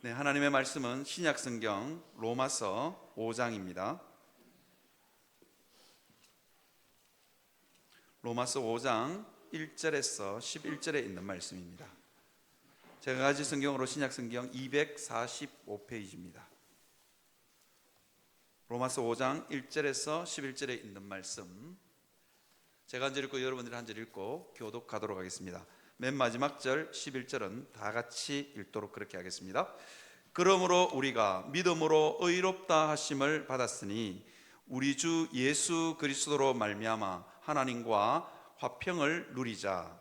네, 하나님의 말씀은 신약 성경 로마서 5장입니다. 로마서 5장 1절에서 11절에 있는 말씀입니다. 제가 가진 성경으로 신약 성경 245페이지입니다. 로마서 5장 1절에서 11절에 있는 말씀, 제가 한 절 읽고 여러분들이 한 절 읽고 교독하도록 하겠습니다. 맨 마지막 절 11절은 다 같이 읽도록 그렇게 하겠습니다. 그러므로 우리가 믿음으로 의롭다 하심을 받았으니 우리 주 예수 그리스도로 말미암아 하나님과 화평을 누리자.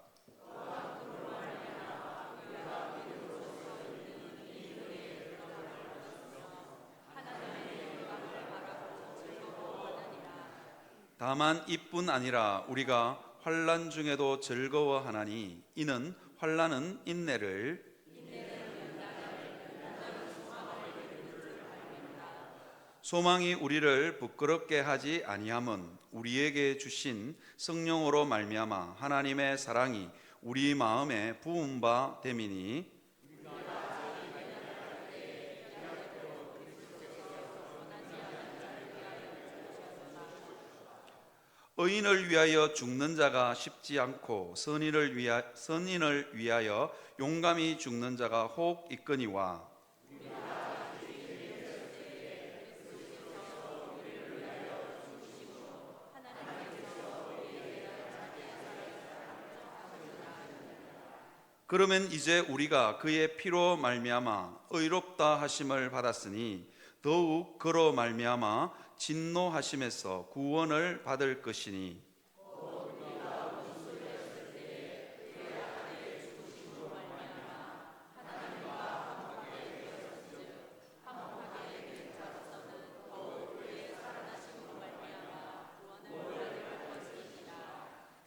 다만 이뿐 아니라 우리가 환난 중에도 즐거워하나니 이는 환난은 인내를, 소망이 우리를 부끄럽게 하지 아니함은 우리에게 주신 성령으로 말미암아 하나님의 사랑이 우리 마음에 부은 바 됨이니, 의인을 위하여 죽는 자가 쉽지 않고 선인을 위하여 용감히 죽는 자가 혹 있거니와, 그러면 이제 우리가 그의 피로 말미암아 의롭다 하심을 받았으니 더욱 그로 말미암아 진노하심에서 구원을 받을 것이니,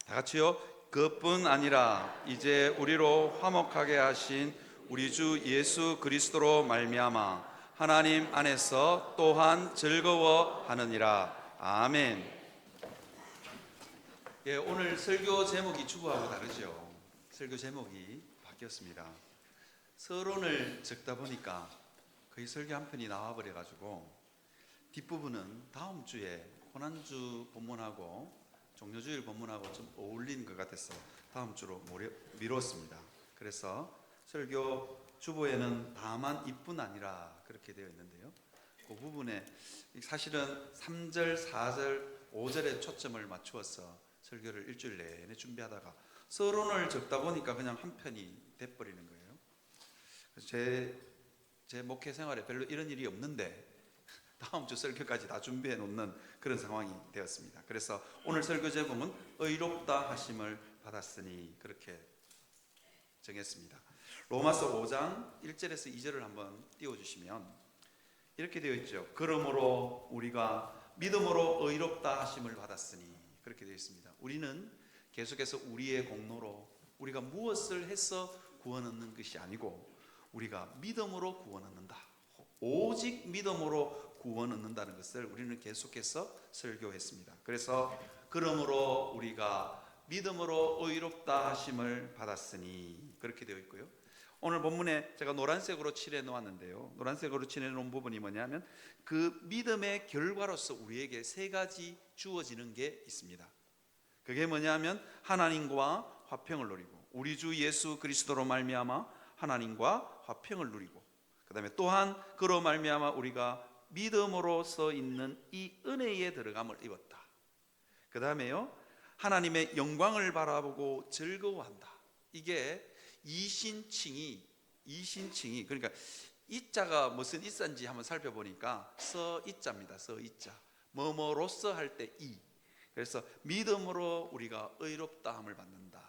다 같이요. 그뿐 아니라 이제 우리로 화목하게 하신 우리 주 예수 그리스도로 말미암아 하나님 안에서 또한 즐거워하느니라. 아멘. 예, 오늘 설교 제목이 주보하고 다르죠. 설교 제목이 바뀌었습니다. 서론을 적다 보니까 거의 설교 한 편이 나와버려 가지고 뒷부분은 다음 주에 고난주 본문하고 종료주일 본문하고 좀 어울리는 것 같아서 다음 주로 미뤘습니다. 그래서 설교 주보에는 다만 이뿐 아니라 그렇게 되어 있는데요, 그 부분에 사실은 3절, 4절, 5절에 초점을 맞추어서 설교를 일주일 내내 준비하다가 서론을 적다 보니까 그냥 한 편이 돼버리는 거예요. 그래서 제 목회 생활에 별로 이런 일이 없는데 다음 주 설교까지 다 준비해 놓는 그런 상황이 되었습니다. 그래서 오늘 설교 제목은 의롭다 하심을 받았으니 그렇게 정했습니다. 로마서 5장 1절에서 2절을 한번 띄워주시면 이렇게 되어 있죠. 그러므로 우리가 믿음으로 의롭다 하심을 받았으니 그렇게 되어 있습니다. 우리는 계속해서 우리의 공로로 우리가 무엇을 해서 구원 얻는 것이 아니고 우리가 믿음으로 구원 얻는다, 오직 믿음으로 구원 얻는다는 것을 우리는 계속해서 설교했습니다. 그래서 그러므로 우리가 믿음으로 의롭다 하심을 받았으니 그렇게 되어 있고요. 오늘 본문에 제가 노란색으로 칠해 놓았는데요, 노란색으로 칠해 놓은 부분이 뭐냐면 그 믿음의 결과로서 우리에게 세 가지 주어지는 게 있습니다. 그게 뭐냐면 하나님과 화평을 누리고, 우리 주 예수 그리스도로 말미암아 하나님과 화평을 누리고, 그 다음에 또한 그로 말미암아 우리가 믿음으로서 있는 이 은혜에 들어감을 입었다. 그 다음에요, 하나님의 영광을 바라보고 즐거워한다. 이게 이신칭이 그러니까 이자가 무슨 이자인지 한번 살펴보니까 서이자입니다. 서이자, 뭐뭐로서 할 때 이. 그래서 믿음으로 우리가 의롭다함을 받는다.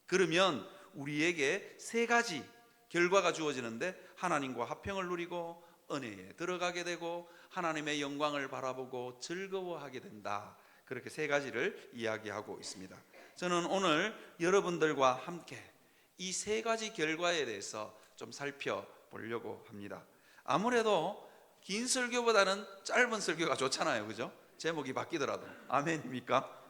그러면 우리에게 세 가지 결과가 주어지는데 하나님과 화평을 누리고 은혜에 들어가게 되고 하나님의 영광을 바라보고 즐거워하게 된다. 그렇게 세 가지를 이야기하고 있습니다. 저는 오늘 여러분들과 함께 이 세 가지 결과에 대해서 좀 살펴보려고 합니다. 아무래도 긴 설교보다는 짧은 설교가 좋잖아요, 그죠? 제목이 바뀌더라도. 아멘입니까?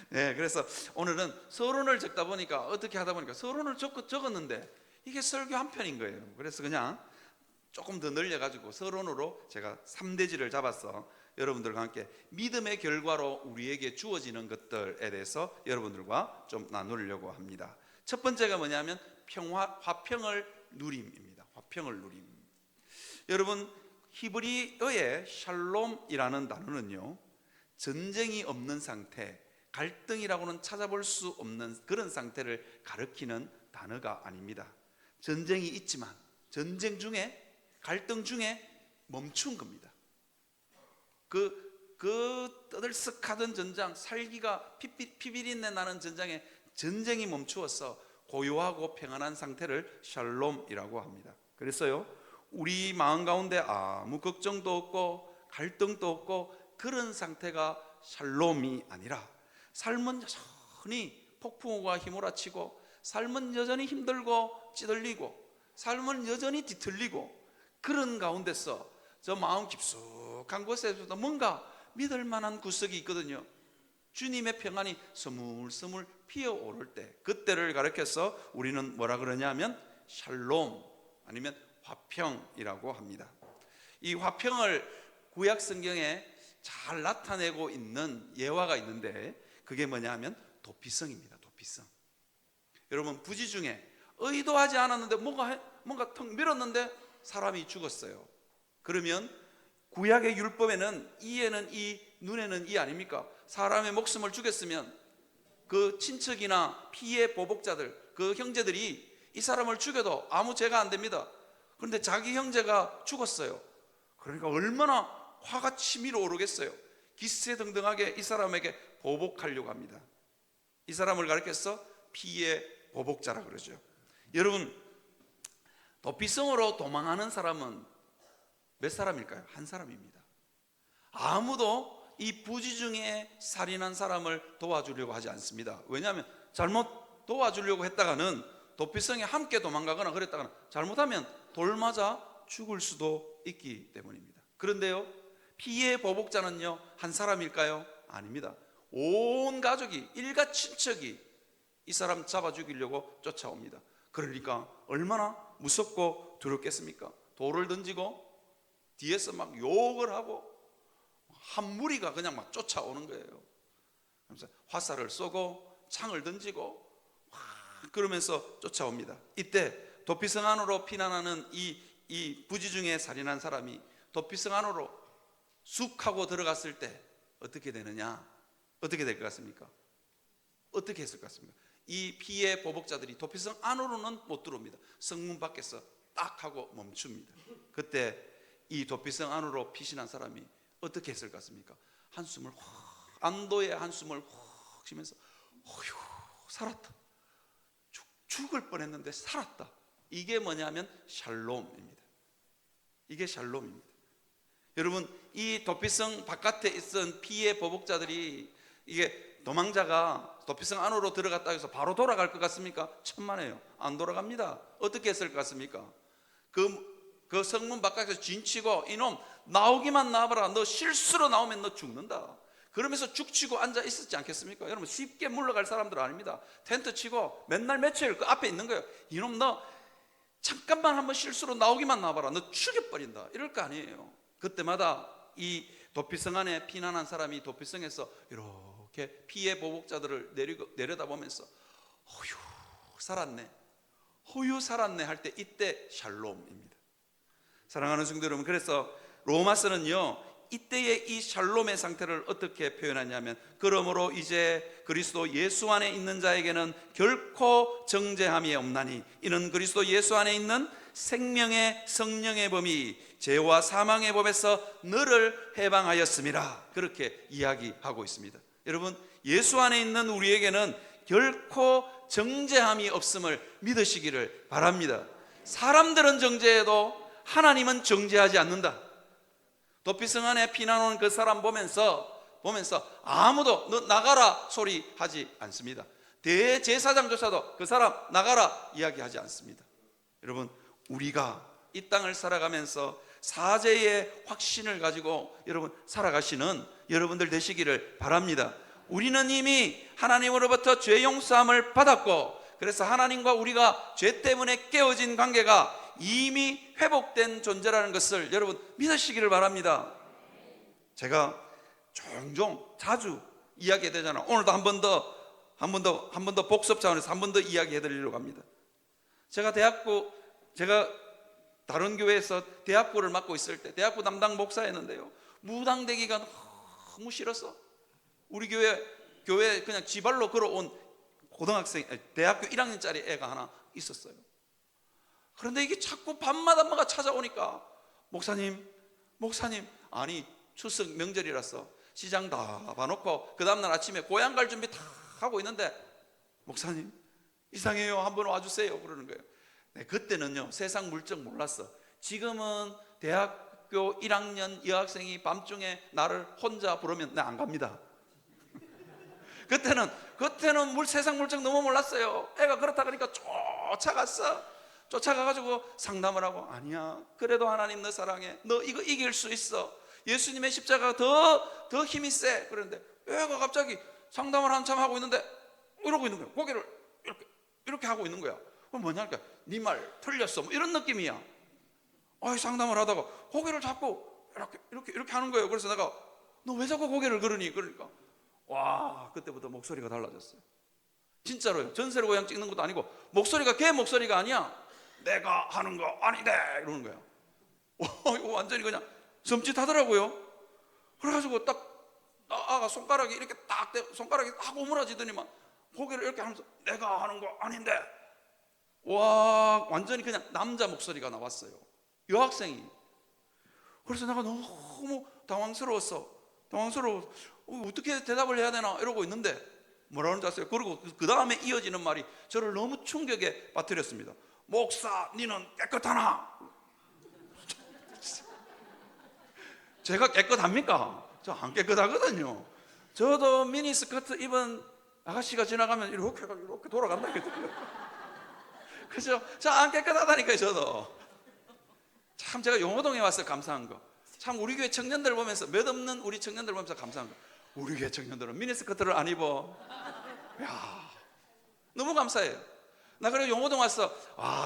네, 그래서 오늘은 서론을 적다 보니까 어떻게 하다 보니까 서론을 적었는데 이게 설교 한 편인 거예요. 그래서 그냥 조금 더 늘려가지고 서론으로 제가 3대지를 잡아서 여러분들과 함께 믿음의 결과로 우리에게 주어지는 것들에 대해서 여러분들과 좀 나누려고 합니다. 첫 번째가 뭐냐면 화평을 누림입니다. 화평을 누림. 여러분, 히브리어의 샬롬이라는 단어는요, 전쟁이 없는 상태, 갈등이라고는 찾아볼 수 없는 그런 상태를 가리키는 단어가 아닙니다. 전쟁이 있지만 전쟁 중에, 갈등 중에 멈춘 겁니다. 그 떠들썩하던 전장, 살기가 피비린내 나는 전장에 전쟁이 멈추어서 고요하고 평안한 상태를 샬롬이라고 합니다. 그래서요, 우리 마음 가운데 아무 걱정도 없고 갈등도 없고 그런 상태가 샬롬이 아니라, 삶은 여전히 폭풍우가 휘몰아치고, 삶은 여전히 힘들고 찌들리고, 삶은 여전히 뒤틀리고, 그런 가운데서 저 마음 깊숙한 곳에서도 뭔가 믿을 만한 구석이 있거든요. 주님의 평안이 스물스물 피어오를 때, 그때를 가리켜서 우리는 뭐라 그러냐면 샬롬, 아니면 화평이라고 합니다. 이 화평을 구약 성경에 잘 나타내고 있는 예화가 있는데, 그게 뭐냐면 도피성입니다. 도피성. 여러분, 부지 중에 의도하지 않았는데 뭔가 턱 밀었는데 사람이 죽었어요. 그러면 구약의 율법에는 이에는 이, 눈에는 이 아닙니까? 사람의 목숨을 죽였으면 그 친척이나 피의 보복자들, 그 형제들이 이 사람을 죽여도 아무 죄가 안 됩니다. 그런데 자기 형제가 죽었어요. 그러니까 얼마나 화가 치밀어 오르겠어요. 기세등등하게 이 사람에게 보복하려고 합니다. 이 사람을 가리켜서 피의 보복자라 그러죠. 여러분, 도피성으로 도망하는 사람은 몇 사람일까요? 한 사람입니다. 아무도 이 부지 중에 살인한 사람을 도와주려고 하지 않습니다. 왜냐하면 잘못 도와주려고 했다가는, 도피성에 함께 도망가거나 그랬다가는 잘못하면 돌 맞아 죽을 수도 있기 때문입니다. 그런데요, 피의 보복자는요, 한 사람일까요? 아닙니다. 온 가족이, 일가 친척이 이 사람 잡아 죽이려고 쫓아옵니다. 그러니까 얼마나 무섭고 두렵겠습니까? 돌을 던지고 뒤에서 막 욕을 하고 한 무리가 그냥 막 쫓아오는 거예요. 그래서 화살을 쏘고 창을 던지고 그러면서 쫓아옵니다. 이때 도피성 안으로 피난하는 이 부지 중에 살인한 사람이 도피성 안으로 쑥 하고 들어갔을 때 어떻게 되느냐? 어떻게 될 것 같습니까? 어떻게 했을 것 같습니까? 이 피의 보복자들이 도피성 안으로는 못 들어옵니다. 성문 밖에서 딱 하고 멈춥니다. 그때 이 도피성 안으로 피신한 사람이 어떻게 했을 것 같습니까? 한숨을 확, 안도의 한숨을 확 쉬면서 어휴, 살았다. 죽을 뻔했는데 살았다. 이게 뭐냐면 샬롬입니다. 이게 샬롬입니다. 여러분, 이 도피성 바깥에 있던 피의 보복자들이, 이게 도망자가 도피성 안으로 들어갔다 해서 바로 돌아갈 것 같습니까? 천만에요. 안 돌아갑니다. 어떻게 했을 것 같습니까? 그 성문 바깥에서 진치고, 이놈 나오기만 나와봐라. 너 실수로 나오면 너 죽는다. 그러면서 죽치고 앉아 있었지 않겠습니까? 여러분, 쉽게 물러갈 사람들 아닙니다. 텐트 치고 맨날 며칠 그 앞에 있는 거예요. 이놈 너 잠깐만 한번 실수로 나오기만 나와봐라. 너 죽여버린다. 이럴 거 아니에요. 그때마다 이 도피성 안에 피난한 사람이 도피성에서 이렇게 피의 보복자들을 내려다보면서 허유 살았네, 허유 살았네 할 때, 이때 샬롬입니다. 사랑하는 성도 여러분, 그래서 로마서는요, 이때의 이 샬롬의 상태를 어떻게 표현하냐면, 그러므로 이제 그리스도 예수 안에 있는 자에게는 결코 정죄함이 없나니 이는 그리스도 예수 안에 있는 생명의 성령의 범이 죄와 사망의 법에서 너를 해방하였음이라. 그렇게 이야기하고 있습니다. 여러분, 예수 안에 있는 우리에게는 결코 정죄함이 없음을 믿으시기를 바랍니다. 사람들은 정죄해도 하나님은 정죄하지 않는다. 도피성 안에 피난 온 그 사람 보면서 아무도 너 나가라 소리 하지 않습니다. 대제사장조차도 그 사람 나가라 이야기하지 않습니다. 여러분, 우리가 이 땅을 살아가면서 사죄의 확신을 가지고 여러분 살아가시는 여러분들 되시기를 바랍니다. 우리는 이미 하나님으로부터 죄 용서함을 받았고, 그래서 하나님과 우리가 죄 때문에 깨어진 관계가 이미 회복된 존재라는 것을 여러분 믿으시기를 바랍니다. 제가 종종 자주 이야기해야 되잖아요. 오늘도 한 번 더 복습 차원에서 한 번 더 이야기해 드리려고 합니다. 제가 다른 교회에서 대학부를 맡고 있을 때 대학부 담당 목사였는데요, 무당되기가 너무 싫었어. 우리 교회 그냥 지발로 걸어온 대학교 1학년짜리 애가 하나 있었어요. 그런데 이게 자꾸 밤마다 뭐가 찾아오니까 목사님, 아니 추석 명절이라서 시장 다 봐놓고 그 다음날 아침에 고향 갈 준비 다 하고 있는데 목사님 이상해요, 한번 와주세요 그러는 거예요. 네, 그때는요 세상 물정 몰랐어. 지금은 대학교 1학년 여학생이 밤중에 나를 혼자 부르면 나 안 갑니다. 그때는 세상 물정 너무 몰랐어요. 애가 그렇다 그러니까 쫓아가가지고 상담을 하고, 아니야, 그래도 하나님 너 사랑해, 너 이거 이길 수 있어, 예수님의 십자가가 더 힘이 세. 그런데 애가 갑자기 상담을 한참 하고 있는데 이러고 있는 거야. 고개를 이렇게 하고 있는 거야. 그럼 뭐냐니까 네 말 틀렸어 뭐 이런 느낌이야. 상담을 하다가 고개를 자꾸 이렇게 하는 거예요. 그래서 내가 너 왜 자꾸 고개를 그러니? 그러니까 와, 그때부터 목소리가 달라졌어요. 진짜로요. 전세로 고향 찍는 것도 아니고 목소리가 걔 목소리가 아니야. 내가 하는 거 아니네 이러는 거야. 이거 완전히 그냥 섬찟하더라고요. 그래가지고 딱 아가 손가락이 이렇게 손가락이 딱 오므라지더니만 고개를 이렇게 하면서 내가 하는 거 아닌데, 와, 완전히 그냥 남자 목소리가 나왔어요. 여학생이. 그래서 내가 너무 당황스러웠어. 어떻게 대답을 해야 되나 이러고 있는데 뭐라는 줄 아세요? 그리고 그 다음에 이어지는 말이 저를 너무 충격에 빠뜨렸습니다. 목사, 니는 깨끗하나? 제가 깨끗합니까? 저 안 깨끗하거든요. 저도 미니스커트 입은 아가씨가 지나가면 이렇게 돌아간다. 그죠? 저 안 깨끗하다니까요. 저도 참 제가 용호동에 와서 감사한 거, 참 우리 교회 청년들 보면서, 몇 없는 우리 청년들 보면서 감사한 거, 우리 교회 청년들은 미니스커트를 안 입어. 야, 너무 감사해요. 나 그리고 용호동 와서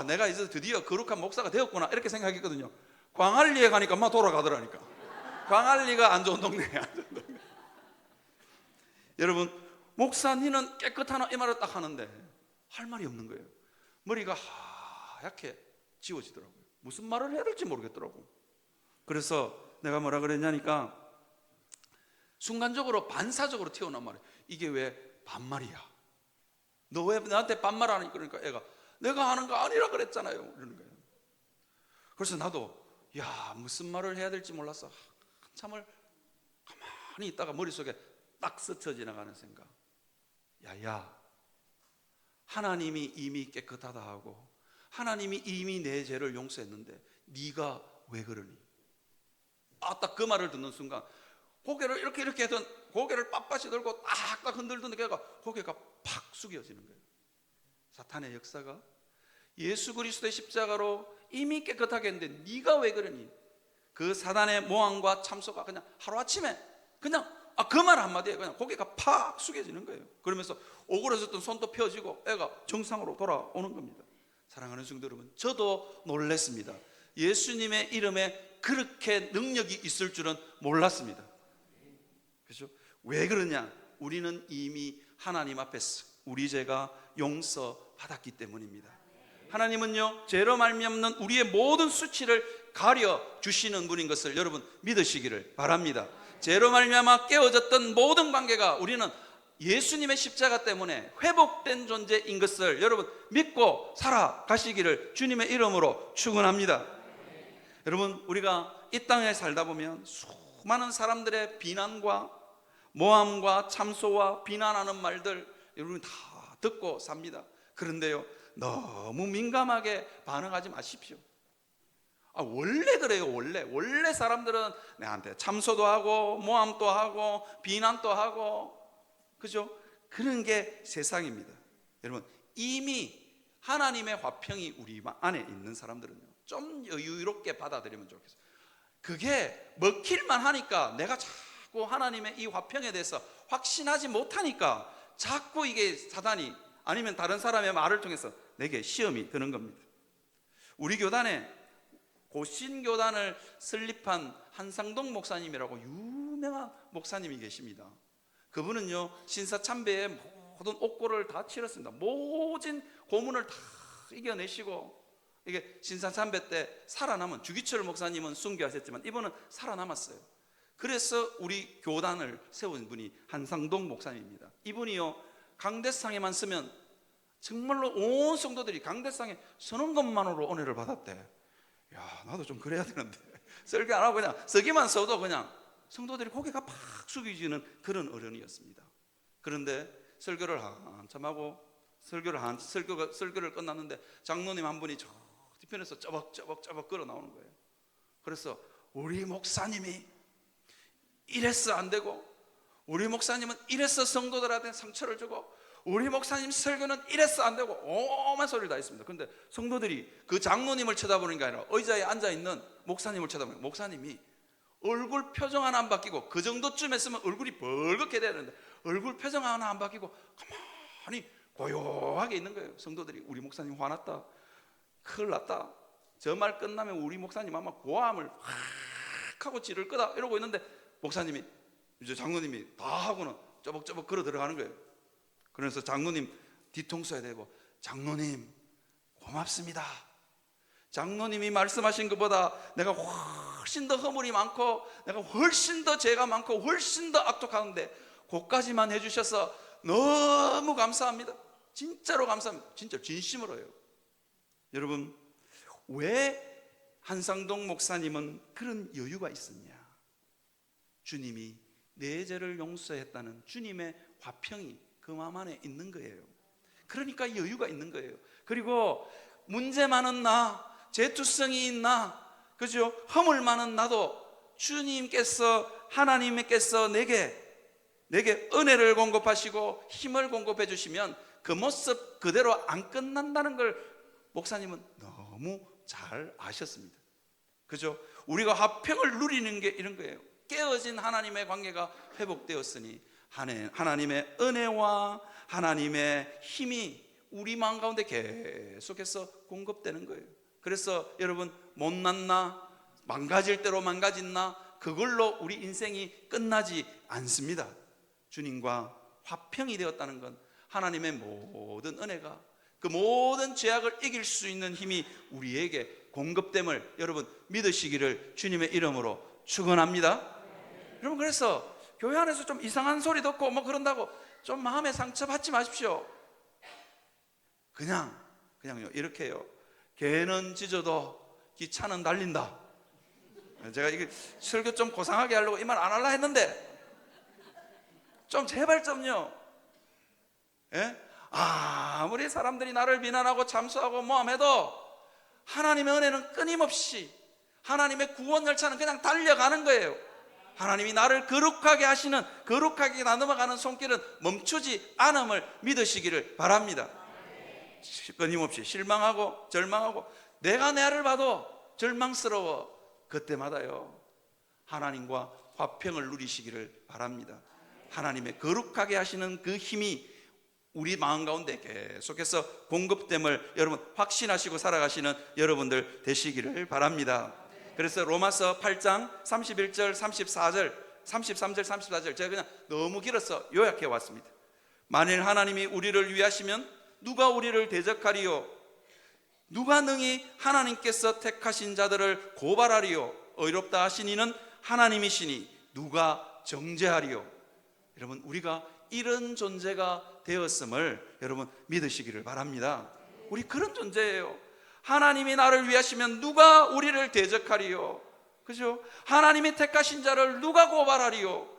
내가 이제 드디어 거룩한 목사가 되었구나 이렇게 생각했거든요. 광안리에 가니까 막 돌아가더라니까. 광안리가 안 좋은 동네야. 여러분, 목사 니는 깨끗하나 이 말을 딱 하는데 할 말이 없는 거예요. 머리가 하얗게 지워지더라고요. 무슨 말을 해야 될지 모르겠더라고. 그래서 내가 뭐라 그랬냐니까 순간적으로 반사적으로 튀어나온 말이에요. 이게 왜 반말이야? 너 왜 나한테 반말하니? 그러니까 애가 내가 하는 거 아니라 그랬잖아요 이러는 거예요. 그래서 나도 무슨 말을 해야 될지 몰라서 한참을 가만히 있다가 머릿속에 딱 스쳐 지나가는 생각. 하나님이 이미 깨끗하다 하고 하나님이 이미 내 죄를 용서했는데 네가 왜 그러니? 딱 그 말을 듣는 순간 고개를 이렇게 하던 고개를 빳빳이 들고 딱 흔들던 걔가 고개가 팍 숙여지는 거예요. 사탄의 역사가 예수 그리스도의 십자가로 이미 깨끗하게 했는데 네가 왜 그러니? 그 사단의 모함과 참소가 그냥 하루아침에 그냥 그 말 한마디에 그냥 고개가 팍 숙여지는 거예요. 그러면서 오그라졌던 손도 펴지고 애가 정상으로 돌아오는 겁니다. 사랑하는 성도 여러분, 저도 놀랐습니다. 예수님의 이름에 그렇게 능력이 있을 줄은 몰랐습니다. 그렇죠? 왜 그러냐? 우리는 이미 하나님 앞에서 우리 죄가 용서받았기 때문입니다. 하나님은요, 죄로 말미암는 우리의 모든 수치를 가려 주시는 분인 것을 여러분 믿으시기를 바랍니다. 죄로 말미암아 깨어졌던 모든 관계가 우리는 예수님의 십자가 때문에 회복된 존재인 것을 여러분 믿고 살아가시기를 주님의 이름으로 축원합니다. 여러분, 우리가 이 땅에 살다 보면 수많은 사람들의 비난과 모함과 참소와 비난하는 말들 여러분 다 듣고 삽니다. 그런데요, 너무 민감하게 반응하지 마십시오. 원래 그래요. 원래 사람들은 내한테 참소도 하고 모함도 하고 비난도 하고, 그죠? 그런 게 세상입니다. 여러분, 이미 하나님의 화평이 우리 안에 있는 사람들은요, 좀 여유롭게 받아들이면 좋겠어요. 그게 먹힐만 하니까 내가 자꾸 하나님의 이 화평에 대해서 확신하지 못하니까 자꾸 이게 사단이 아니면 다른 사람의 말을 통해서 내게 시험이 드는 겁니다. 우리 교단에 고신교단을 설립한 한상동 목사님이라고 유명한 목사님이 계십니다. 그분은요, 신사참배에 모든 옥고를 다 치렀습니다. 모진 고문을 다 이겨내시고, 이게 신사참배 때 살아남은, 주기철 목사님은 순교하셨지만 이분은 살아남았어요. 그래서 우리 교단을 세운 분이 한상동 목사님입니다. 이분이요, 강대상에만 쓰면 정말로 온 성도들이 강대상에 서는 것만으로 은혜를 받았대. 야, 나도 좀 그래야 되는데 설교 안 하고 그냥 서기만 써도 그냥 성도들이 고개가 팍 숙여지는 그런 어른이었습니다. 그런데 설교를 한참 하고 설교를 끝났는데 장로님 한 분이 저 뒤편에서 쩌벅쩌벅 걸어 나오는 거예요. 그래서 우리 목사님이 이래서 안 되고, 우리 목사님은 이래서 성도들한테 상처를 주고, 우리 목사님 설교는 이래서 안 되고 오만 소리를 다 했습니다. 그런데 성도들이 그 장로님을 쳐다보는 게 아니라 의자에 앉아있는 목사님을 쳐다보는 거예요. 목사님이 얼굴 표정 하나 안 바뀌고, 그 정도쯤 했으면 얼굴이 벌겋게 돼야 되는데 얼굴 표정 하나 안 바뀌고 가만히 고요하게 있는 거예요. 성도들이 우리 목사님 화났다, 큰일 났다, 저 말 끝나면 우리 목사님 아마 고함을 확 하고 지를 거다 이러고 있는데, 목사님이 이제 장로님이 다 하고는 쩌벅쩌벅 걸어 들어가는 거예요. 그래서 장로님 뒤통수에 대고, 장로님 고맙습니다. 장로님이 말씀하신 것보다 내가 훨씬 더 허물이 많고, 내가 훨씬 더 죄가 많고, 훨씬 더 악독하는데 그것까지만 해주셔서 너무 감사합니다. 진짜로 감사합니다. 진짜 진심으로요. 여러분, 왜 한상동 목사님은 그런 여유가 있었냐? 주님이 내 죄를 용서했다는 주님의 화평이 그 마음 안에 있는 거예요. 그러니까 여유가 있는 거예요. 그리고 문제 많은 나, 죄투성이 있나, 그죠? 허물 많은 나도 주님께서, 하나님께서 내게 은혜를 공급하시고 힘을 공급해 주시면 그 모습 그대로 안 끝난다는 걸 목사님은 너무 잘 아셨습니다. 그죠? 우리가 화평을 누리는 게 이런 거예요. 깨어진 하나님의 관계가 회복되었으니 하나님의 은혜와 하나님의 힘이 우리 마음 가운데 계속해서 공급되는 거예요. 그래서 여러분, 못난 나, 망가질 대로 망가진 나, 그걸로 우리 인생이 끝나지 않습니다. 주님과 화평이 되었다는 건 하나님의 모든 은혜가, 그 모든 죄악을 이길 수 있는 힘이 우리에게 공급됨을 여러분 믿으시기를 주님의 이름으로 축원합니다. 여러분, 그래서 교회 안에서 좀 이상한 소리 듣고 뭐 그런다고 좀 마음에 상처 받지 마십시오. 그냥요 이렇게 해요. 개는 짖어도 기차는 달린다. 제가 이게 설교 좀 고상하게 하려고 이 말 안 하려 했는데 좀 제발 좀요. 예? 아무리 사람들이 나를 비난하고 참수하고 뭐함해도 하나님의 은혜는 끊임없이, 하나님의 구원 열차는 그냥 달려가는 거예요. 하나님이 나를 거룩하게 하시는, 거룩하게 나눠가는 손길은 멈추지 않음을 믿으시기를 바랍니다. 끊임없이 실망하고 절망하고 내가 나를 봐도 절망스러워, 그때마다요 하나님과 화평을 누리시기를 바랍니다. 하나님의 거룩하게 하시는 그 힘이 우리 마음 가운데 계속해서 공급됨을 여러분 확신하시고 살아가시는 여러분들 되시기를 바랍니다. 그래서 로마서 8장 31절 34절 33절 34절 제가 그냥 너무 길어서 요약해 왔습니다. 만일 하나님이 우리를 위하시면 누가 우리를 대적하리요? 누가 능히 하나님께서 택하신 자들을 고발하리요? 의롭다 하신 이는 하나님이시니 누가 정죄하리요? 여러분, 우리가 이런 존재가 되었음을 여러분 믿으시기를 바랍니다. 우리 그런 존재예요. 하나님이 나를 위하시면 누가 우리를 대적하리요? 그죠? 하나님이 택하신 자를 누가 고발하리요?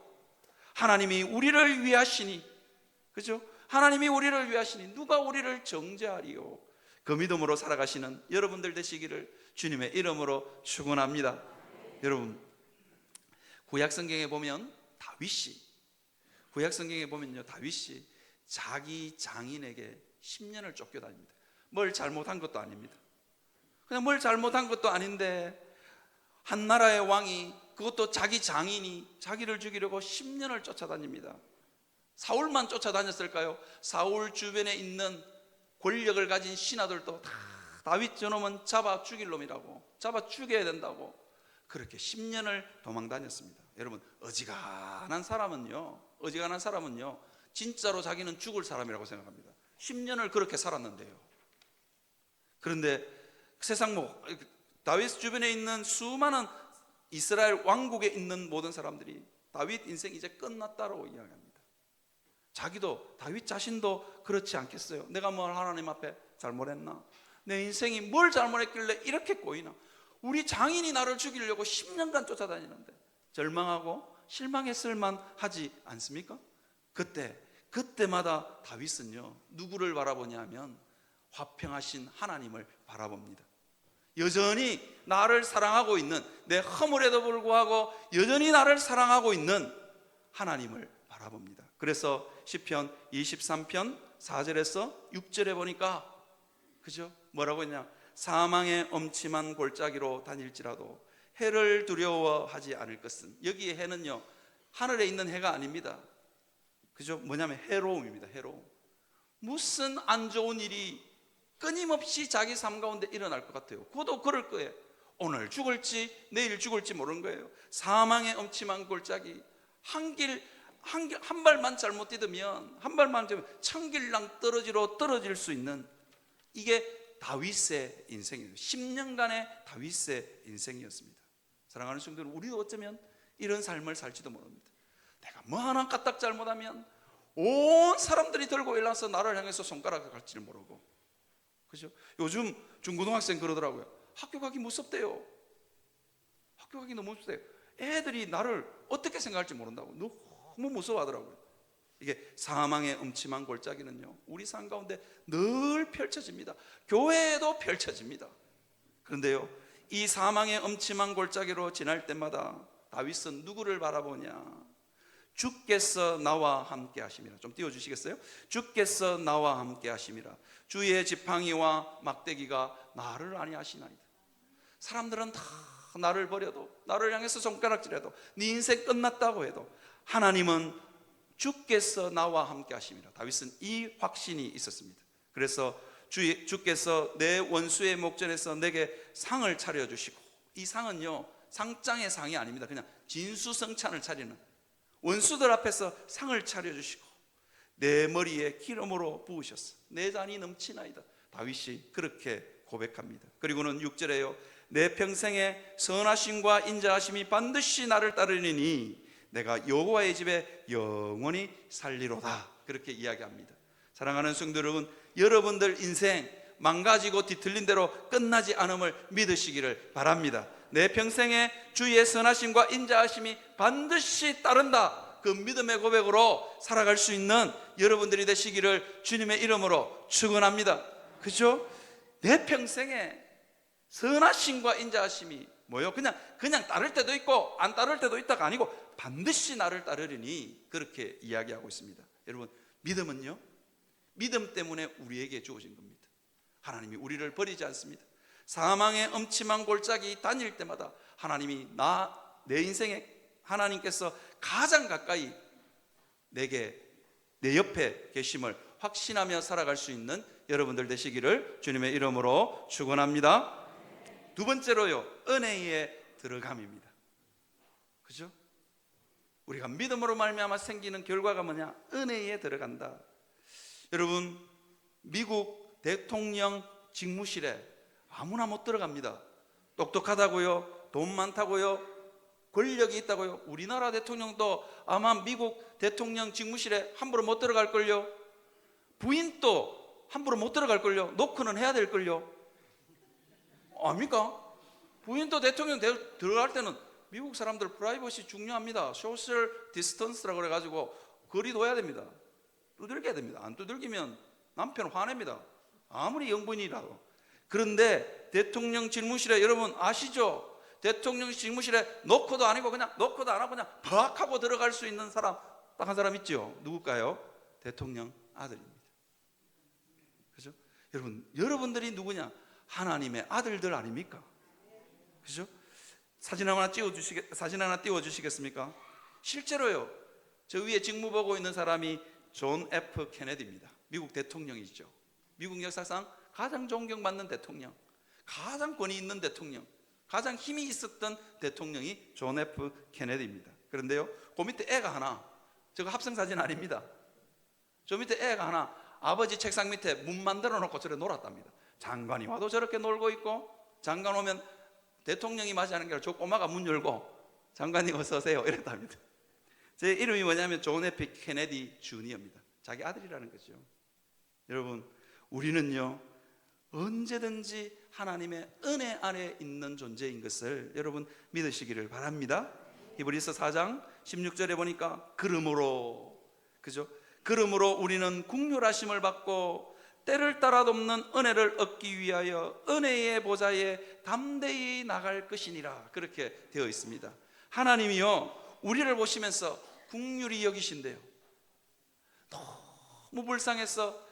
하나님이 우리를 위하시니, 그죠? 하나님이 우리를 위하시니 누가 우리를 정죄하리요? 그 믿음으로 살아가시는 여러분들 되시기를 주님의 이름으로 축원합니다. 여러분, 구약 성경에 보면 다윗이 자기 장인에게 10년을 쫓겨다닙니다. 뭘 잘못한 것도 아닙니다. 그냥 뭘 잘못한 것도 아닌데 한 나라의 왕이, 그것도 자기 장인이 자기를 죽이려고 10년을 쫓아다닙니다. 사울만 쫓아다녔을까요? 사울 주변에 있는 권력을 가진 신하들도 다 다윗 저놈은 잡아 죽일 놈이라고, 잡아 죽여야 된다고 그렇게 10년을 도망다녔습니다. 여러분, 어지간한 사람은요 진짜로 자기는 죽을 사람이라고 생각합니다. 10년을 그렇게 살았는데요. 그런데 세상 다윗 주변에 있는 수많은 이스라엘 왕국에 있는 모든 사람들이 다윗 인생 이제 끝났다고 이야기합니다. 자기도, 다윗 자신도 그렇지 않겠어요? 내가 뭘 하나님 앞에 잘못했나? 내 인생이 뭘 잘못했길래 이렇게 꼬이나? 우리 장인이 나를 죽이려고 10년간 쫓아다니는데 절망하고 실망했을 만하지 않습니까? 그때마다 다윗은요 누구를 바라보냐 하면 화평하신 하나님을 바라봅니다. 여전히 나를 사랑하고 있는, 내 허물에도 불구하고 여전히 나를 사랑하고 있는 하나님을 바라봅니다. 그래서 시편 23편 4절에서 6절에 보니까 그죠? 뭐라고 했냐? 사망의 엄침한 골짜기로 다닐지라도 해를 두려워하지 않을 것은, 여기에 해는요 하늘에 있는 해가 아닙니다. 그죠? 뭐냐면 해로움입니다. 해로움. 무슨 안 좋은 일이 끊임없이 자기 삶 가운데 일어날 것 같아요. 그도 그럴 거예요. 오늘 죽을지 내일 죽을지 모르는 거예요. 사망의 엄침한 골짜기, 한 발만 잘못 디디면, 한 발만 되면 천길랑 떨어질 수 있는, 이게 다윗의 인생이에요. 10년간의 다윗의 인생이었습니다. 사랑하는 성도들, 우리도 어쩌면 이런 삶을 살지도 모릅니다. 내가 뭐 하나 까딱 잘못하면 온 사람들이 들고 일어나서 나를 향해서 손가락을 갈지를 모르고, 그죠? 요즘 중고등학생 그러더라고요. 학교 가기 무섭대요. 학교 가기 너무 무섭대요. 애들이 나를 어떻게 생각할지 모른다고 너무 무서워하더라고요. 이게 사망의 엄침한 골짜기는요 우리 삶 가운데 늘 펼쳐집니다. 교회에도 펼쳐집니다. 그런데요 이 사망의 엄침한 골짜기로 지날 때마다 다윗은 누구를 바라보냐? 주께서 나와 함께 하심이라. 좀 띄워주시겠어요? 주께서 나와 함께 하심이라. 주의 지팡이와 막대기가 나를 안위하시나이다. 사람들은 다 나를 버려도, 나를 향해서 손가락질해도, 네 인생 끝났다고 해도 하나님은 주께서 나와 함께 하심이라. 다윗은 이 확신이 있었습니다. 그래서 주께서 내 원수의 목전에서 내게 상을 차려주시고, 이 상은요 상장의 상이 아닙니다. 그냥 진수성찬을 차리는, 원수들 앞에서 상을 차려주시고 내 머리에 기름으로 부으셨어. 내 잔이 넘치나이다. 다윗이 그렇게 고백합니다. 그리고는 6절에요 내 평생에 선하심과 인자하심이 반드시 나를 따르리니 내가 여호와의 집에 영원히 살리로다. 그렇게 이야기합니다. 사랑하는 성도 여러분, 여러분들 인생 망가지고 뒤틀린 대로 끝나지 않음을 믿으시기를 바랍니다. 내 평생에 주의 선하심과 인자하심이 반드시 따른다. 그 믿음의 고백으로 살아갈 수 있는 여러분들이 되시기를 주님의 이름으로 축원합니다. 그죠? 내 평생에 선하심과 인자하심이 뭐요? 그냥 따를 때도 있고 안 따를 때도 있다가 아니고 반드시 나를 따르리니 그렇게 이야기하고 있습니다. 여러분, 믿음은요 믿음 때문에 우리에게 주어진 겁니다. 하나님이 우리를 버리지 않습니다. 사망의 엄침한 골짜기 다닐 때마다 하나님이 내 인생에 하나님께서 가장 가까이 내게, 내 옆에 계심을 확신하며 살아갈 수 있는 여러분들 되시기를 주님의 이름으로 축원합니다. 두 번째로요, 은혜에 들어감입니다. 그죠? 우리가 믿음으로 말미암아 생기는 결과가 뭐냐? 은혜에 들어간다. 여러분, 미국 대통령 직무실에 아무나 못 들어갑니다. 똑똑하다고요? 돈 많다고요? 권력이 있다고요? 우리나라 대통령도 아마 미국 대통령 직무실에 함부로 못 들어갈걸요? 부인도 함부로 못 들어갈걸요? 노크는 해야 될걸요? 아닙니까? 부인도 대통령 들어갈 때는 미국 사람들 프라이버시 중요합니다. 소셜 디스턴스라고 그래가지고 거리 둬야 됩니다. 두들겨야 됩니다. 안 두들기면 남편 화냅니다. 아무리 영분이라도. 그런데 대통령 집무실에, 여러분 아시죠? 대통령 집무실에 노크도 아니고 그냥 노크도 안 하고 그냥 팍 하고 들어갈 수 있는 사람 딱 한 사람 있죠. 누굴까요? 대통령 아들입니다. 그죠? 여러분들이 누구냐? 하나님의 아들들 아닙니까? 그죠? 사진 하나 띄워주시겠습니까? 실제로요, 저 위에 직무 보고 있는 사람이 존 F 케네디입니다. 미국 대통령이죠. 미국 역사상 가장 존경받는 대통령, 가장 권위 있는 대통령, 가장 힘이 있었던 대통령이 존 F 케네디입니다. 그런데요, 그 밑에 애가 하나, 저거 합성사진 아닙니다. 저 밑에 애가 하나 아버지 책상 밑에 문 만들어 놓고 저래 놀았답니다. 장관이 와도 저렇게 놀고 있고, 장관 오면 대통령이 맞이하는 게 아니라 저 꼬마가 문 열고 장관님 어서 오세요 이랬답니다. 제 이름이 뭐냐면 존 F 케네디 주니어입니다. 자기 아들이라는 거죠. 여러분, 우리는요 언제든지 하나님의 은혜 안에 있는 존재인 것을 여러분 믿으시기를 바랍니다. 히브리서 4장 16절에 보니까 그러므로, 그죠? 그러므로 우리는 긍휼하심을 받고 때를 따라 돕는 은혜를 얻기 위하여 은혜의 보좌에 담대히 나갈 것이니라, 그렇게 되어 있습니다. 하나님이요 우리를 보시면서 긍휼히 여기신대요. 너무 불쌍해서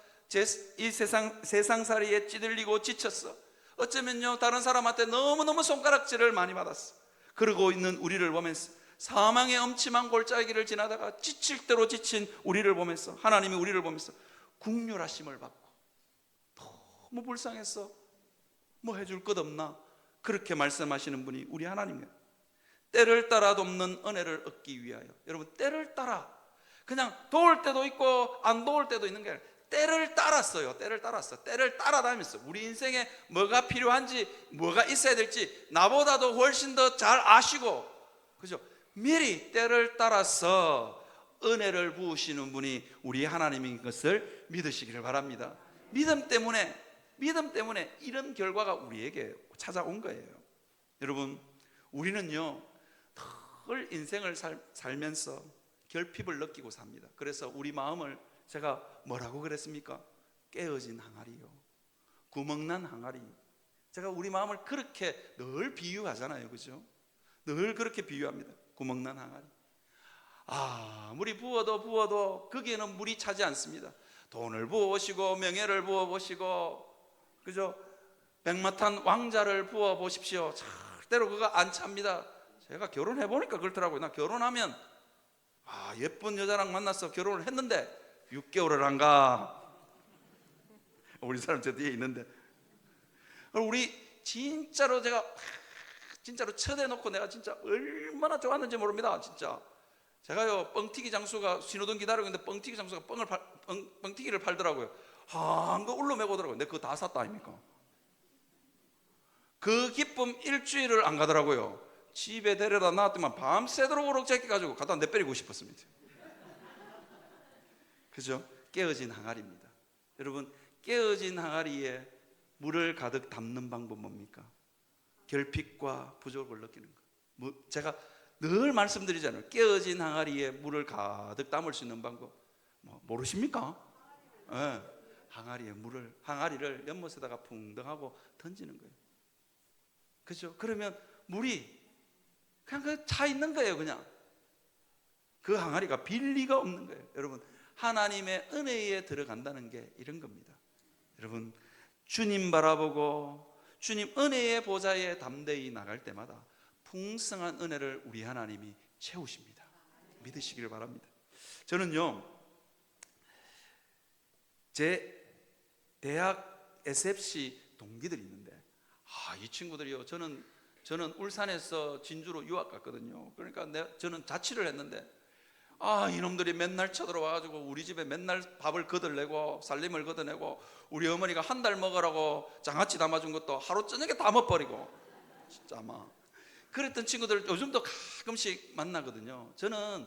이 세상살이에 찌들리고 지쳤어. 어쩌면요 다른 사람한테 너무너무 손가락질을 많이 받았어. 그러고 있는 우리를 보면서, 사망의 엄침한 골짜기를 지나다가 지칠 대로 지친 우리를 보면서, 하나님이 우리를 보면서 긍휼하심을 받고 너무 불쌍해서 뭐 해줄 것 없나, 그렇게 말씀하시는 분이 우리 하나님이에요. 때를 따라 돕는 은혜를 얻기 위하여. 여러분, 때를 따라, 그냥 도울 때도 있고 안 도울 때도 있는 게 아니라 때를 따랐어요. 때를 따랐어. 때를 따라다니면서 우리 인생에 뭐가 필요한지, 뭐가 있어야 될지 나보다도 훨씬 더 잘 아시고, 그죠? 미리 때를 따라서 은혜를 부으시는 분이 우리 하나님인 것을 믿으시기를 바랍니다. 믿음 때문에 이런 결과가 우리에게 찾아온 거예요. 여러분, 우리는요 늘 인생을 살면서 결핍을 느끼고 삽니다. 그래서 우리 마음을 제가 뭐라고 그랬습니까? 깨어진 항아리요, 구멍난 항아리. 제가 우리 마음을 그렇게 늘 비유하잖아요, 그죠? 늘 그렇게 비유합니다. 구멍난 항아리. 아무리 부어도 거기에는 물이 차지 않습니다. 돈을 부어보시고 명예를 부어보시고, 그죠? 백마탄 왕자를 부어보십시오. 절대로 그거 안 찹니다. 제가 결혼해보니까 그렇더라고요. 나 결혼하면 예쁜 여자랑 만나서 결혼을 했는데 6개월을 안 가. 우리 사람 저 뒤에 있는데, 우리 진짜로 제가 진짜로 쳐대놓고 내가 진짜 얼마나 좋았는지 모릅니다. 진짜 제가요 뻥튀기 장수가 신호등 기다리고 있는데 뻥튀기 장수가 뻥튀기를 팔더라고요. 한거 울로 메고 오더라고요. 근데 그거 다 샀다 아닙니까? 그 기쁨 일주일을 안 가더라고요. 집에 데려다 놨더만 밤새도록 제끼가지고 갖다 내버리고 싶었습니다. 그죠? 깨어진 항아리입니다. 여러분, 깨어진 항아리에 물을 가득 담는 방법 뭡니까? 결핍과 부족을 느끼는 거. 제가 늘 말씀드리잖아요. 깨어진 항아리에 물을 가득 담을 수 있는 방법 모르십니까? 네. 항아리를 연못에다가 풍덩하고 던지는 거예요. 그죠? 그러면 물이 그냥 차 있는 거예요. 그냥 그 항아리가 빌 리가 없는 거예요. 여러분, 하나님의 은혜에 들어간다는 게 이런 겁니다. 여러분, 주님 바라보고 주님 은혜의 보좌에 담대히 나갈 때마다 풍성한 은혜를 우리 하나님이 채우십니다. 믿으시기를 바랍니다. 저는요 제 대학 SFC 동기들이 있는데 이 친구들이요, 저는 울산에서 진주로 유학 갔거든요. 그러니까 저는 자취를 했는데 이놈들이 맨날 쳐들어와가지고 우리 집에 맨날 밥을 걷어내고 살림을 걷어내고, 우리 어머니가 한 달 먹으라고 장아찌 담아준 것도 하루 저녁에 다 먹어버리고, 진짜 그랬던 친구들 요즘도 가끔씩 만나거든요. 저는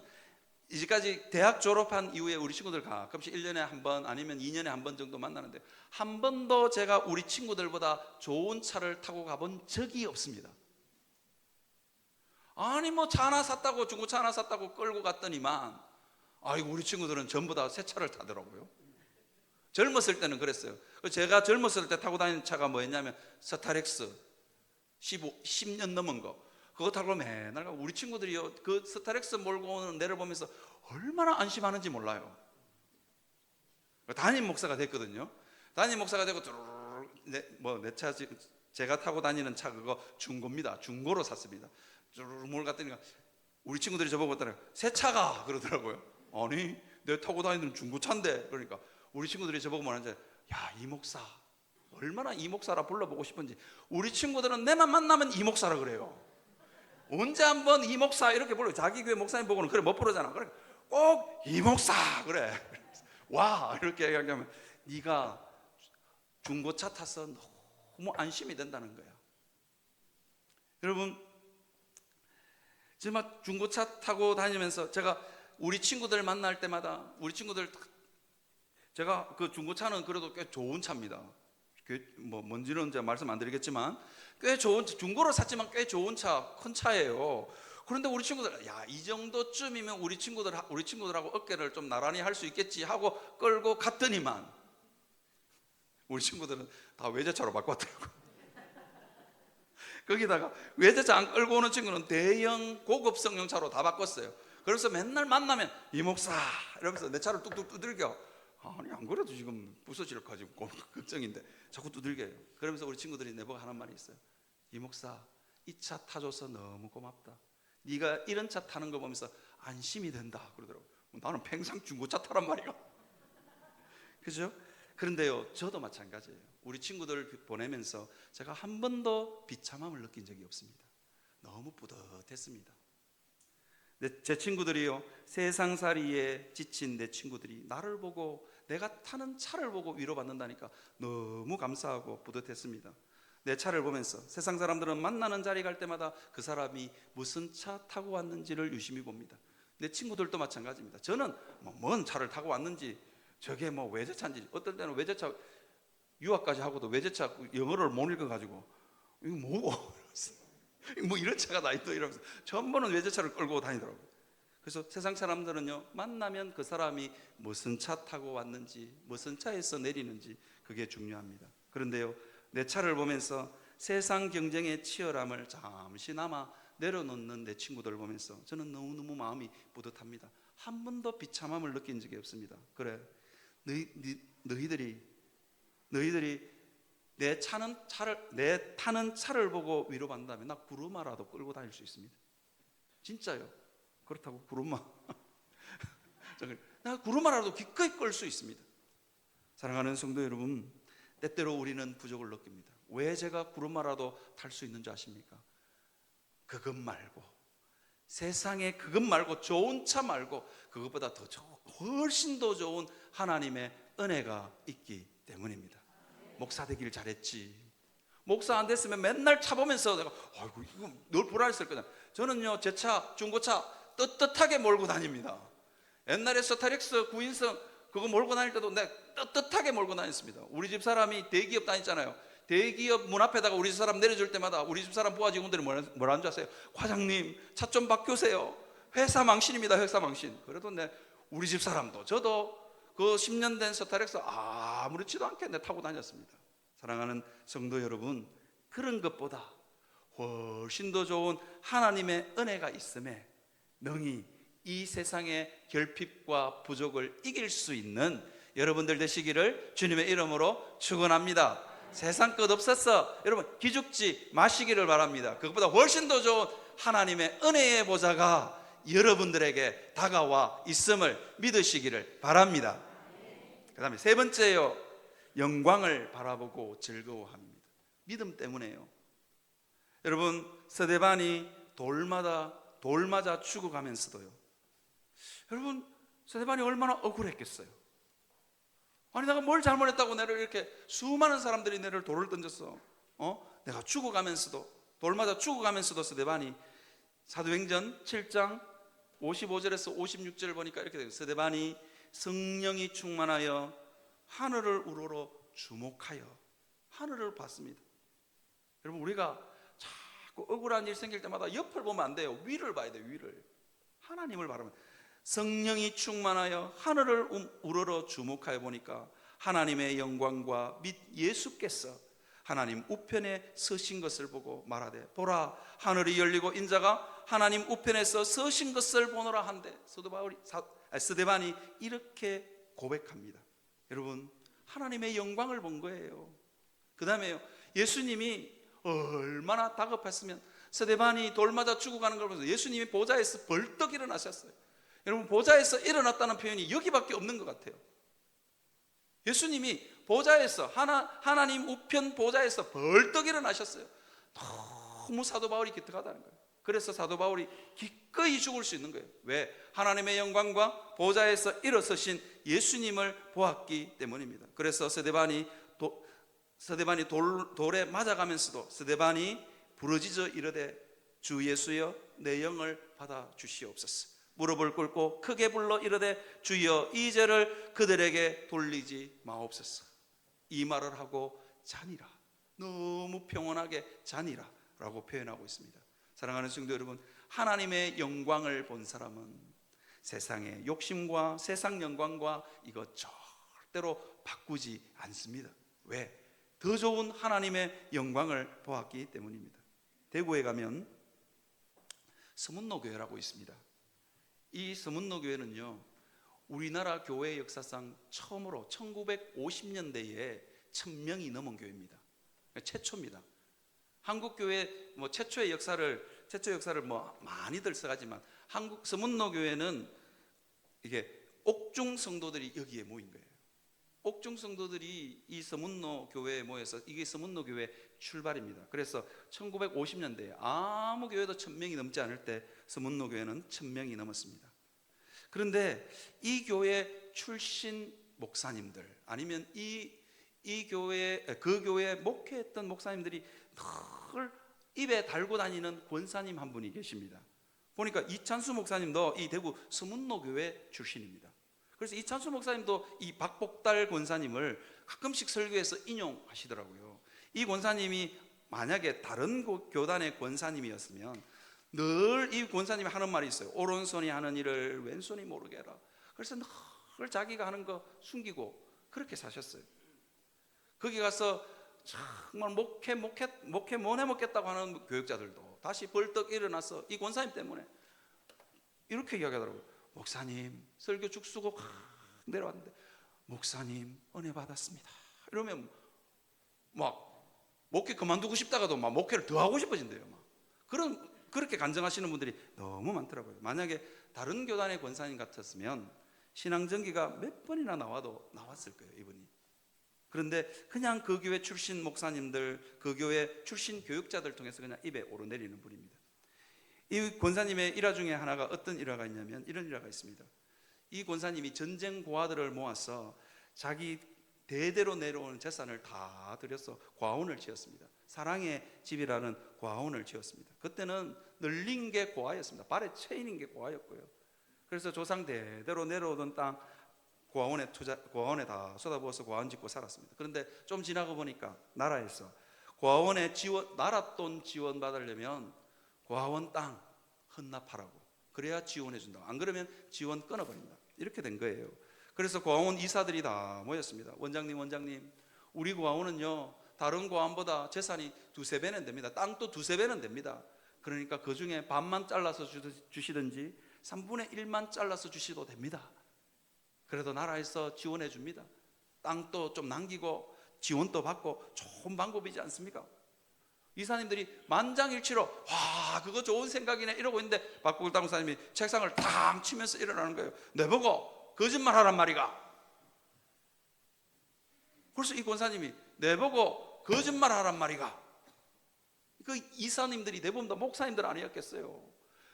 이제까지 대학 졸업한 이후에 우리 친구들 가끔씩 1년에 한 번 아니면 2년에 한 번 정도 만나는데, 한 번도 제가 우리 친구들보다 좋은 차를 타고 가본 적이 없습니다. 아니 차 하나 샀다고, 중고차 하나 샀다고 끌고 갔더니만 우리 친구들은 전부 다 새 차를 타더라고요. 젊었을 때는 그랬어요. 제가 젊었을 때 타고 다니는 차가 뭐였냐면 스타렉스 10년 넘은 거, 그거 타고 맨날 가고, 우리 친구들이요 그 스타렉스 몰고 오는 내를 보면서 얼마나 안심하는지 몰라요. 담임 목사가 됐거든요. 담임 목사가 되고 내 차, 제가 타고 다니는 차 그거 중고입니다. 중고로 샀습니다. 뭘 갔더니 우리 친구들이 저보고 있더라고요. 새 차가 그러더라고요. 아니 내 타고 다니는 중고차인데. 그러니까 우리 친구들이 저보고 말하는데, 야, 이 목사 얼마나 이 목사라 불러보고 싶은지. 우리 친구들은 내만 만나면 이 목사라 그래요. 언제 한번 이 목사 이렇게 불러. 자기 교회 목사님 보고는 그래 못 부르잖아. 그러니까 꼭 이 목사 그래. 와, 이렇게 얘기하면 네가 중고차 타서 너무 안심이 된다는 거야. 여러분, 정말 중고차 타고 다니면서 제가 우리 친구들 만날 때마다, 우리 친구들, 제가 그 중고차는 그래도 꽤 좋은 차입니다. 뭐 뭔지는 제가 말씀 안 드리겠지만 꽤 좋은, 중고로 샀지만 꽤 좋은 차, 큰 차예요. 그런데 우리 친구들, 야, 이 정도쯤이면 우리 친구들하고 어깨를 좀 나란히 할 수 있겠지 하고 끌고 갔더니만 우리 친구들은 다 외제차로 바꿨더라고요. 거기다가 외제차 안 끌고 오는 친구는 대형 고급 승용차로 다 바꿨어요. 그래서 맨날 만나면 이 목사 이러면서 내 차를 뚝뚝 두들겨. 아니 안 그래도 지금 부서질까 지고 걱정인데 자꾸 두들겨요. 그러면서 우리 친구들이 내보고 하는 말이 있어요. 이 목사, 이 차 타줘서 너무 고맙다. 네가 이런 차 타는 거 보면서 안심이 된다 그러더라고요. 나는 평생 중고차 타란 말이야. 그죠? 그런데요, 저도 마찬가지예요. 우리 친구들 보내면서 제가 한 번도 비참함을 느낀 적이 없습니다. 너무 뿌듯했습니다. 제 친구들이요, 세상살이에 지친 내 친구들이 나를 보고, 내가 타는 차를 보고 위로받는다니까 너무 감사하고 뿌듯했습니다. 내 차를 보면서 세상 사람들은 만나는 자리 갈 때마다 그 사람이 무슨 차 타고 왔는지를 유심히 봅니다. 내 친구들도 마찬가지입니다. 저는 뭔 차를 타고 왔는지, 저게 뭐 외제차인지, 어떨 때는 외제차 유학까지 하고도 외제차 영어를 못 읽어가지고 이거 뭐고 뭐 이런 차가 다 있어 이러면서 전부는 외제차를 끌고 다니더라고요. 그래서 세상 사람들은요, 만나면 그 사람이 무슨 차 타고 왔는지, 무슨 차에서 내리는지, 그게 중요합니다. 그런데요, 내 차를 보면서 세상 경쟁의 치열함을 잠시나마 내려놓는 내 친구들을 보면서 저는 너무너무 마음이 뿌듯합니다. 한 번도 비참함을 느낀 적이 없습니다. 그래, 너희들이 내 타는 차를 보고 위로받는다면 나 구루마라도 끌고 다닐 수 있습니다. 진짜요. 그렇다고 구루마 나 구루마라도 기꺼이 끌 수 있습니다. 사랑하는 성도 여러분, 때때로 우리는 부족을 느낍니다. 왜 제가 구루마라도 탈 수 있는 줄 아십니까? 그것 말고, 세상에 그것 말고, 좋은 차 말고, 그것보다 더 좋은, 훨씬 더 좋은 하나님의 은혜가 있기 때문입니다. 목사 되길 잘했지. 목사 안 됐으면 맨날 차 보면서 내가 아이고 이거 늘 불안했을 거잖아. 저는요, 제 차, 중고차 떳떳하게 몰고 다닙니다. 옛날에 스타렉스 9인승 그거 몰고 다닐 때도 내가 떳떳하게 몰고 다녔습니다. 우리 집 사람이 대기업 다녔잖아요. 대기업 문 앞에다가 우리 집 사람 내려줄 때마다 우리 집 사람 부하 직원들이 뭐라는 줄 아세요? 과장님, 차 좀 바꾸세요. 회사 망신입니다. 회사 망신. 그래도 우리 집 사람도 저도 그 10년 된 스타렉스 아무렇지도 않게 타고 다녔습니다. 사랑하는 성도 여러분, 그런 것보다 훨씬 더 좋은 하나님의 은혜가 있음에 능히 이 세상의 결핍과 부족을 이길 수 있는 여러분들 되시기를 주님의 이름으로 축원합니다. 세상 것 없었어, 여러분 기죽지 마시기를 바랍니다. 그것보다 훨씬 더 좋은 하나님의 은혜의 보좌가 여러분들에게 다가와 있음을 믿으시기를 바랍니다. 그 다음에 세 번째요, 영광을 바라보고 즐거워합니다. 믿음 때문에요. 여러분, 스데반이 돌 맞아 죽어가면서도요, 여러분 스데반이 얼마나 억울했겠어요. 아니 내가 뭘 잘못했다고 내를 이렇게 수많은 사람들이 내를 돌을 던졌어. 내가 죽어가면서도, 돌 맞아 죽어가면서도 스데반이, 사도행전 7장 55절에서 56절을 보니까 이렇게 돼요. 스데반이 성령이 충만하여 하늘을 우러러 주목하여 하늘을 봤습니다. 여러분, 우리가 자꾸 억울한 일 생길 때마다 옆을 보면 안 돼요. 위를 봐야 돼요. 위를. 하나님을 바라면. 성령이 충만하여 하늘을 우러러 주목하여 보니까 하나님의 영광과 및 예수께서 하나님 우편에 서신 것을 보고 말하되, 보라, 하늘이 열리고 인자가 하나님 우편에서 서신 것을 보노라 한데, 스데반이 이렇게 고백합니다. 여러분, 하나님의 영광을 본 거예요. 그 다음에요, 예수님이 얼마나 다급했으면 스데반이 돌 맞아 죽어가는 걸 보면서 예수님이 보좌에서 벌떡 일어나셨어요. 여러분, 보좌에서 일어났다는 표현이 여기밖에 없는 것 같아요. 예수님이 보좌에서 하나님 우편 보좌에서 벌떡 일어나셨어요. 너무 사도 바울이 기특하다는 거예요. 그래서 사도 바울이 기꺼이 죽을 수 있는 거예요. 왜? 하나님의 영광과 보좌에서 일어서신 예수님을 보았기 때문입니다. 그래서 스데반이 돌에 맞아가면서도 스데반이 부르짖어 이르되 주 예수여 내 영을 받아 주시옵소서. 무릎을 꿇고 크게 불러 이르되 주여 이 죄를 그들에게 돌리지 마옵소서. 이 말을 하고 자니라. 너무 평온하게 자니라 라고 표현하고 있습니다. 사랑하는 성도 여러분, 하나님의 영광을 본 사람은 세상의 욕심과 세상 영광과 이거 절대로 바꾸지 않습니다. 왜? 더 좋은 하나님의 영광을 보았기 때문입니다. 대구에 가면 서문로 교회라고 있습니다. 이 서문로 교회는요, 우리나라 교회 역사상 처음으로 1950년대에 1000명이 넘은 교회입니다. 최초입니다. 한국 교회 최초의 역사를 많이들 써가지만 한국 서문로 교회는 이게 옥중 성도들이 여기에 모인 거예요. 옥중 성도들이 이 서문로 교회에 모여서 이게 서문로 교회 출발입니다. 그래서 1950년대에 아무 교회도 1000명이 넘지 않을 때 서문로 교회는 1000명이 넘었습니다. 그런데 이 교회 출신 목사님들 아니면 그 교회에 목회했던 목사님들이 늘 입에 달고 다니는 권사님 한 분이 계십니다. 보니까 이찬수 목사님도 이 대구 서문로 교회 출신입니다. 그래서 이찬수 목사님도 이 박복달 권사님을 가끔씩 설교에서 인용하시더라고요. 이 권사님이 만약에 다른 교단의 권사님이었으면 늘 이 권사님이 하는 말이 있어요. 오른손이 하는 일을 왼손이 모르게 해라. 그래서 늘 자기가 하는 거 숨기고 그렇게 사셨어요. 거기 가서 정말 목회 못 해먹겠다고 하는 교육자들도 다시 벌떡 일어나서 이 권사님 때문에 이렇게 이야기하더라고요. 목사님 설교 죽수고 내려왔는데 목사님 은혜 받았습니다. 이러면 막 목회 그만두고 싶다가도 막 목회를 더 하고 싶어진대요. 막 그렇게 간증하시는 분들이 너무 많더라고요. 만약에 다른 교단의 권사님 같았으면 신앙전기가 몇 번이나 나왔을 거예요, 이분이. 그런데 그냥 그 교회 출신 목사님들, 그 교회 출신 교육자들 통해서 그냥 입에 오르내리는 분입니다. 이 권사님의 일화 중에 하나가 어떤 일화가 있냐면 이런 일화가 있습니다. 이 권사님이 전쟁 고아들을 모아서 자기 대대로 내려오는 재산을 다 들여서 과원을 지었습니다. 사랑의 집이라는 과원을 지었습니다. 그때는 널린 게 고아였습니다. 발에 채이는 게 고아였고요. 그래서 조상 대대로 내려오던 땅 고아원에 다 쏟아부어서 고아원 짓고 살았습니다. 그런데 좀 지나고 보니까 나라에서 고아원에 나랏돈 지원 받으려면 고아원 땅 헌납하라고, 그래야 지원해 준다. 안 그러면 지원 끊어버린다. 이렇게 된 거예요. 그래서 고아원 이사들이 다 모였습니다. 원장님, 우리 고아원은요 다른 고아원보다 재산이 2-3배는 됩니다. 땅도 2-3배는 됩니다. 그러니까 그 중에 반만 잘라서 주시든지 3분의 1만 잘라서 주시도 됩니다. 그래도 나라에서 지원해 줍니다. 땅도 좀 남기고 지원도 받고 좋은 방법이지 않습니까? 이사님들이 만장일치로 와 그거 좋은 생각이네 이러고 있는데 박국을 목사님이 책상을 탕 치면서 일어나는 거예요. 내보고 거짓말하란 말이가. 그래서 이 권사님이 내보고 거짓말하란 말이가. 그 이사님들이 대부분 다 목사님들 아니었겠어요.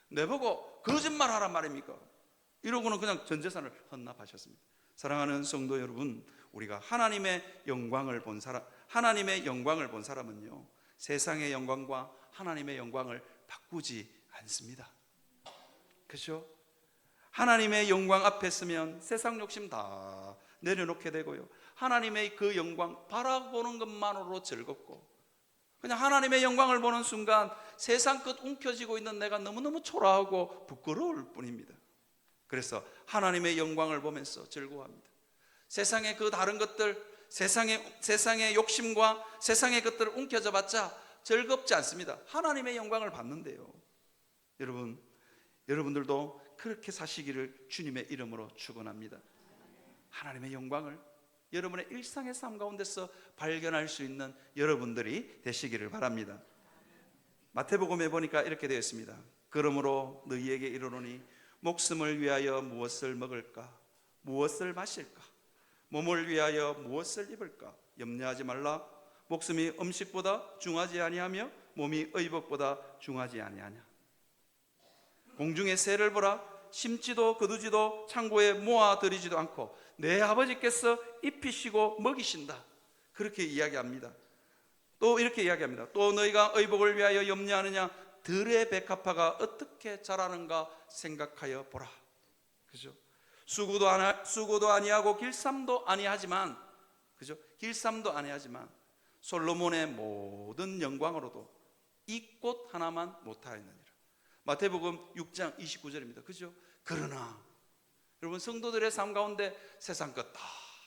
내보고 거짓말하란 말입니까? 이러고는 그냥 전 재산을 헌납하셨습니다. 사랑하는 성도 여러분, 우리가 하나님의 영광을 본 사람은요 세상의 영광과 하나님의 영광을 바꾸지 않습니다. 그렇죠? 하나님의 영광 앞에 서면 세상 욕심 다 내려놓게 되고요, 하나님의 그 영광 바라보는 것만으로 즐겁고, 그냥 하나님의 영광을 보는 순간 세상 끝 움켜쥐고 있는 내가 너무너무 초라하고 부끄러울 뿐입니다. 그래서 하나님의 영광을 보면서 즐거워합니다. 세상의 그 다른 것들, 세상의 욕심과 세상의 것들을 움켜져 봤자 즐겁지 않습니다. 하나님의 영광을 받는데요. 여러분들도 그렇게 사시기를 주님의 이름으로 축원합니다. 하나님의 영광을 여러분의 일상의 삶 가운데서 발견할 수 있는 여러분들이 되시기를 바랍니다. 마태복음에 보니까 이렇게 되어 있습니다. 그러므로 너희에게 이르노니 목숨을 위하여 무엇을 먹을까? 무엇을 마실까? 몸을 위하여 무엇을 입을까? 염려하지 말라. 목숨이 음식보다 중하지 아니하며 몸이 의복보다 중하지 아니하냐. 공중의 새를 보라. 심지도 거두지도 창고에 모아들이지도 않고 내 아버지께서 입히시고 먹이신다. 그렇게 이야기합니다. 또 이렇게 이야기합니다. 또 너희가 의복을 위하여 염려하느냐? 들의 백합화가 어떻게 자라는가 생각하여 보라. 그죠? 수고도 아니하고 길쌈도 아니하지만, 그죠? 길쌈도 아니하지만 솔로몬의 모든 영광으로도 이 꽃 하나만 못하였느니라. 마태복음 6장 29절입니다. 그죠? 그러나 여러분, 성도들의 삶 가운데 세상 것 다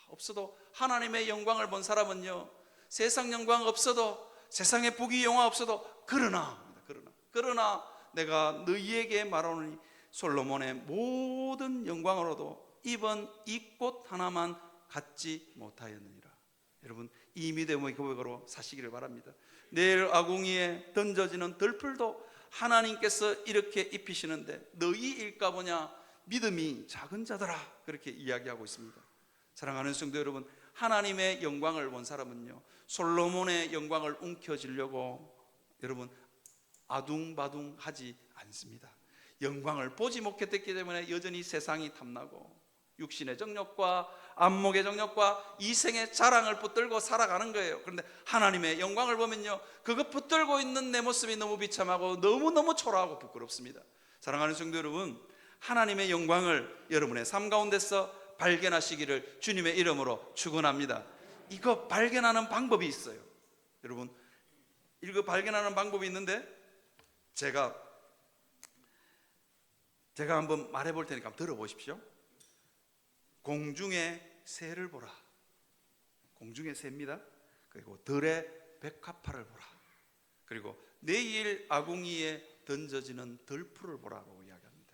없어도 하나님의 영광을 본 사람은요, 세상 영광 없어도, 세상의 부귀 영화 없어도, 그러나 내가 너희에게 말하노니 솔로몬의 모든 영광으로도 이번 이 꽃 하나만 갖지 못하였느니라. 여러분, 이 믿음의 고백으로 사시기를 바랍니다. 내일 아궁이에 던져지는 들풀도 하나님께서 이렇게 입히시는데 너희 일까 보냐? 믿음이 작은 자들아. 그렇게 이야기하고 있습니다. 사랑하는 성도 여러분, 하나님의 영광을 본 사람은요, 솔로몬의 영광을 움켜쥐려고 여러분 아둥바둥 하지 않습니다. 영광을 보지 못했기 때문에 여전히 세상이 탐나고 육신의 정욕과 안목의 정욕과 이생의 자랑을 붙들고 살아가는 거예요. 그런데 하나님의 영광을 보면요, 그거 붙들고 있는 내 모습이 너무 비참하고 너무너무 초라하고 부끄럽습니다. 사랑하는 성도 여러분, 하나님의 영광을 여러분의 삶 가운데서 발견하시기를 주님의 이름으로 축원합니다. 이거 발견하는 방법이 있어요. 여러분, 이거 발견하는 방법이 있는데 제가 한번 말해 볼 테니까 한번 들어보십시오. 공중의 새를 보라. 공중의 새입니다. 그리고 들의 백합화를 보라. 그리고 내일 아궁이에 던져지는 들풀을 보라고 이야기합니다.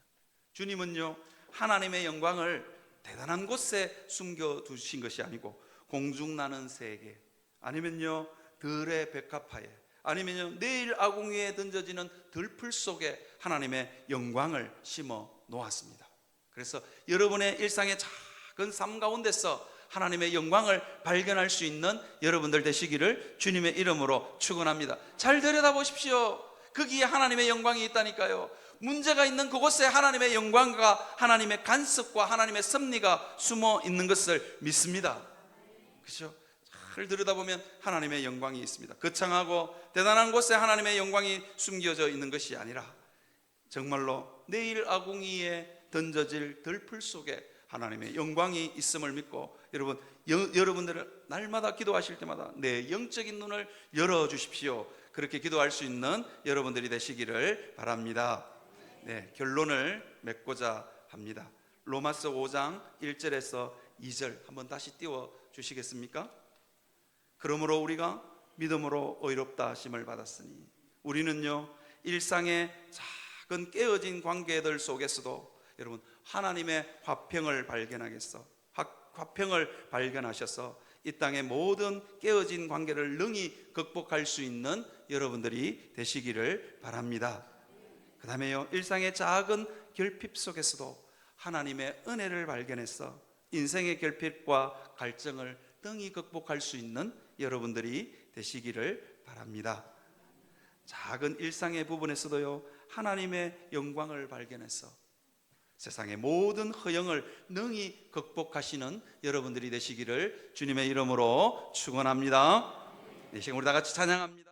주님은요, 하나님의 영광을 대단한 곳에 숨겨두신 것이 아니고 공중 나는 새에게, 아니면요 들의 백합화에, 아니면요 내일 아궁이에 던져지는 들풀 속에 하나님의 영광을 심어 놓았습니다. 그래서 여러분의 일상의 작은 삶 가운데서 하나님의 영광을 발견할 수 있는 여러분들 되시기를 주님의 이름으로 축원합니다. 잘 들여다보십시오. 거기에 하나님의 영광이 있다니까요. 문제가 있는 그곳에 하나님의 영광과 하나님의 간섭과 하나님의 섭리가 숨어 있는 것을 믿습니다. 그렇죠? 잘 들여다보면 하나님의 영광이 있습니다. 거창하고 대단한 곳에 하나님의 영광이 숨겨져 있는 것이 아니라 정말로 내일 아궁이에 던져질 들풀 속에 하나님의 영광이 있음을 믿고, 여러분들은 날마다 기도하실 때마다 내 영적인 눈을 열어주십시오. 그렇게 기도할 수 있는 여러분들이 되시기를 바랍니다. 네, 결론을 맺고자 합니다. 로마서 5장 1절에서 2절 한번 다시 띄워 주시겠습니까? 그러므로 우리가 믿음으로 의롭다 하심을 받았으니 우리는요 일상의 작은 깨어진 관계들 속에서도 여러분 하나님의 화평을 발견하셔서 이 땅의 모든 깨어진 관계를 능히 극복할 수 있는 여러분들이 되시기를 바랍니다. 그 다음에요, 일상의 작은 결핍 속에서도 하나님의 은혜를 발견해서 인생의 결핍과 갈증을 능히 극복할 수 있는 여러분들이 되시기를 바랍니다. 작은 일상의 부분에서도요 하나님의 영광을 발견해서 세상의 모든 허영을 능히 극복하시는 여러분들이 되시기를 주님의 이름으로 축원합니다. 이 시간 우리 다 같이 찬양합니다.